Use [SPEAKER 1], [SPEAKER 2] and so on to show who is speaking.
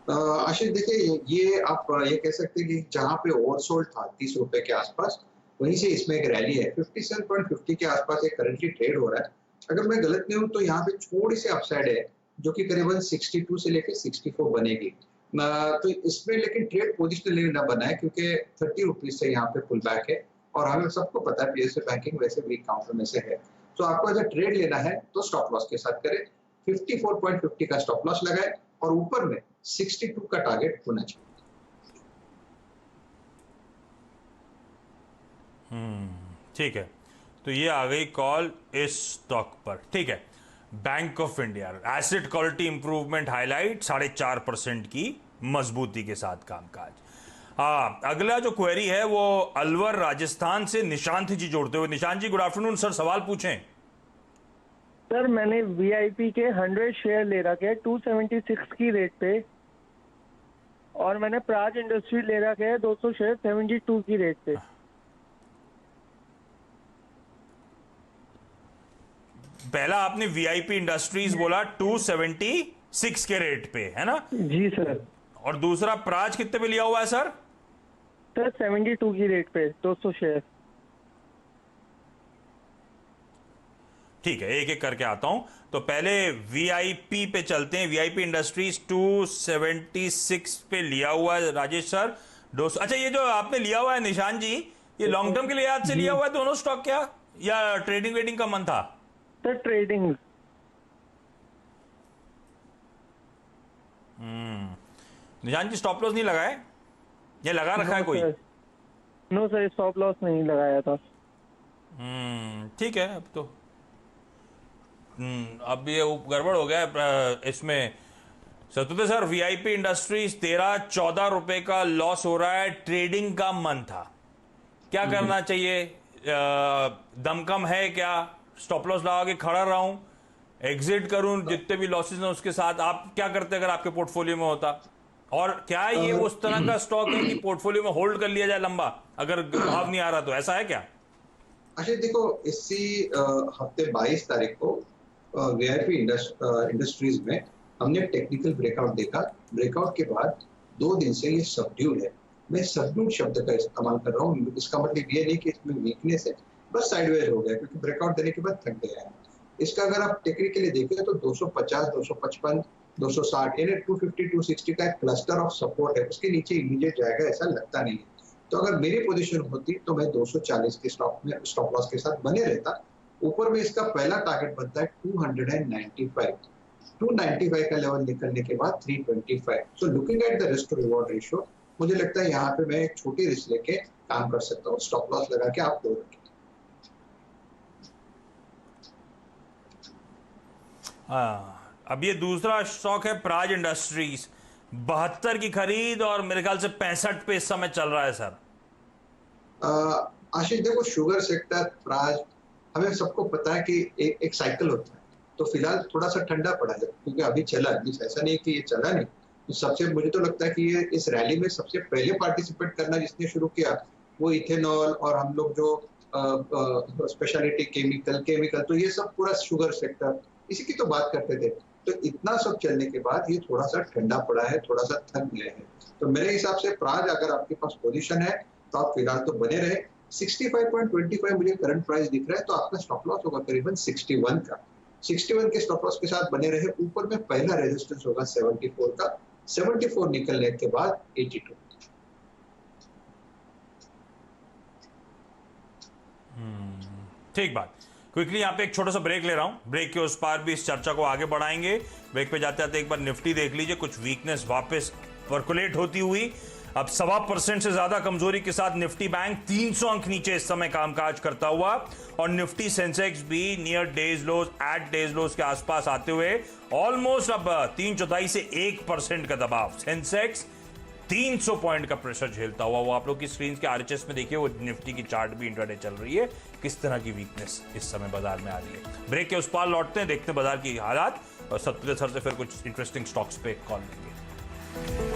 [SPEAKER 1] आशीष देखिए, ये आप ये कह सकते हैं कि जहाँ पे ओवरसोल्ड था 30 रुपए के आसपास, वहीं से इसमें एक रैली है। 57.50 के आसपास ये करंटली ट्रेड हो रहा है। अगर मैं गलत नहीं हूँ तो यहाँ पे थोड़ी-सी अपसाइड है, जो कि करीबन 62 से लेके 64 बनेगी। तो इसमें लेकिन ट्रेड पोजिशनली ना बना है, क्योंकि 30 रुपीज़ से यहाँ पे पुल बैक है और हमें सबको पता है पीएसयू बैंकिंग वैसे वीक काउंटर में से है। तो आपको अगर ट्रेड लेना है तो स्टॉप लॉस के साथ करें। 54.50 का स्टॉप लॉस लगाएँ और ऊपर में 62 का टारगेट होना चाहिए।
[SPEAKER 2] ठीक है, तो ये आ गई कॉल इस स्टॉक पर। ठीक है, bank of India asset quality improvement highlight 4.5% की मजबूती के साथ कामकाज। अगला जो क्वेरी है वो अलवर राजस्थान से निशांत जी जोड़ते हुए। निशांत जी गुड आफ्टरनून सर, सवाल पूछें।
[SPEAKER 3] सर मैंने वीआईपी के 100 शेयर ले रखे हैं 276 की रेट पे, और मैंने प्राज इंडस्ट्री ले रखे हैं 200 शेयर 72 की रेट पे।
[SPEAKER 2] पहला आपने वीआईपी इंडस्ट्रीज बोला 276 के रेट पे, है ना?
[SPEAKER 3] जी सर।
[SPEAKER 2] और दूसरा प्राज कितने पे लिया हुआ है सर?
[SPEAKER 3] सर 72 की रेट पे 200 शेयर।
[SPEAKER 2] ठीक है, एक एक करके आता हूं। तो पहले वीआईपी पे चलते हैं। वीआईपी इंडस्ट्रीज 276 पे लिया हुआ है राजेश सर। 200। अच्छा, ये जो आपने लिया हुआ है निशान जी, ये लॉन्ग टर्म के लिए याद से लिया हुआ है दोनों स्टॉक क्या, या ट्रेडिंग वेडिंग का मन था?
[SPEAKER 3] Sir trading.
[SPEAKER 2] निशान जी स्टॉप लॉस नहीं लगाए, ये लगा रखा है कोई?
[SPEAKER 3] नो सर, स्टॉप लॉस नहीं लगाया था।
[SPEAKER 2] ठीक है, अब तो अब ये गड़बड़ हो गया है इसमें। सतुते सर, वीआईपी इंडस्ट्रीज 13-14 रुपए का लॉस हो रहा है, ट्रेडिंग का मन था, क्या करना चाहिए? दमकम है क्या? स्टॉप लॉस लगा के खड़ा रहूं, एग्जिट करूं, जितने भी लॉसेस हैं उसके साथ? आप क्या करते अगर आपके पोर्टफोलियो में होता? और क्या ये उस तरह का स्टॉक है कि पोर्टफोलियो में होल्ड कर लिया जाए लंबा, अगर भाव नहीं आ रहा तो? ऐसा है क्या?
[SPEAKER 1] अच्छा देखो, इसी हफ्ते 22 तारीख को वीआईपी इंडस्ट्रीज में हमने टेक्निकल ब्रेकआउट देखा। ब्रेकआउट के बाद 2 दिन से ये सबड्यूड है। मैं सबड्यूड शब्द का इस्तेमाल कर रहा हूँ, इसका मतलब ये नहीं कि इसमें वीकनेस है, बस साइडवेज हो गया, क्योंकि ब्रेकआउट देने के बाद थक गया है। इसका अगर आप टेक्निकली देखें तो 250, 255, 260 यानी 250, 260 का एक क्लस्टर ऑफ सपोर्ट है, उसके नीचे इमीडिएट जाएगा ऐसा लगता नहीं है। तो अगर मेरी पोजीशन होती तो मैं 240 के स्टॉक में स्टॉप लॉस के साथ बने रहता। ऊपर में इसका पहला टारगेट बनता है 295। 295 का लेवल निकलने के बाद 325। So looking at the risk to reward ratio, मुझे लगता है यहाँ पे मैं एक छोटी रिस्क लेके काम कर सकता हूँ। स्टॉप लॉस लगा के आप दो रखें।
[SPEAKER 2] अब ये दूसरा स्टॉक है प्राज इंडस्ट्रीज, 72 की खरीद और मेरे ख्याल से 65 पे इस समय चल रहा है सर।
[SPEAKER 1] आशीष देखो, शुगर सेक्टर प्राज हमें सबको पता है कि एक साइकिल होता है। तो फिलहाल थोड़ा सा ठंडा पड़ा है, क्योंकि अभी चला, ऐसा नहीं कि ये चला नहीं। तो सबसे मुझे तो लगता है कि ये इस रैली में सबसे पहले पार्टिसिपेट करना जिसने शुरू किया वो इथेनॉल और हम लोग जो स्पेशलिटी केमिकल, तो ये सब पूरा शुगर सेक्टर इसी की तो बात करते थे। तो इतना सब चलने के बाद ये थोड़ा सा ठंडा पड़ा है, थोड़ा सा थक गया है। तो मेरे हिसाब से प्राज अगर आपके पास पोजीशन है तो आप फिलहाल तो बने रहे। 65.25 मुझे करंट प्राइस दिख रहा है, तो आपका स्टॉप लॉस होगा करीबन 61 का। 61 के स्टॉप लॉस के साथ बने रहे। ऊपर में पहला रेजिस्टेंस होगा 74 का। 74 निकलने के बाद 82।
[SPEAKER 2] ठीक बात। क्विकली यहाँ पे एक छोटा सा ब्रेक ले रहा हूँ, ब्रेक के उस पार भी इस चर्चा को आगे बढ़ाएंगे। ब्रेक पे जाते जाते एक बार निफ्टी देख लीजिए, कुछ वीकनेस वापस पर्कुलेट होती हुई। अब 1.25% से ज्यादा कमजोरी के साथ निफ्टी बैंक 300 अंक नीचे इस समय कामकाज करता हुआ, और निफ्टी सेंसेक्स भी नियर डेज लोज, एट डेज लोज के आसपास आते हुए ऑलमोस्ट अब 3/4 से 1% का दबाव। सेंसेक्स 300 पॉइंट का प्रेशर झेलता हुआ, वो आप लोग की स्क्रीन के आरएचएस में देखिए, वो निफ्टी की चार्ट भी इंट्राडे चल रही है, किस तरह की वीकनेस इस समय बाजार में आ रही है। ब्रेक के उस पार लौटते हैं, देखते हैं बाजार की हालात, और सत्य सर से फिर कुछ इंटरेस्टिंग स्टॉक्स पे कॉल लेंगे।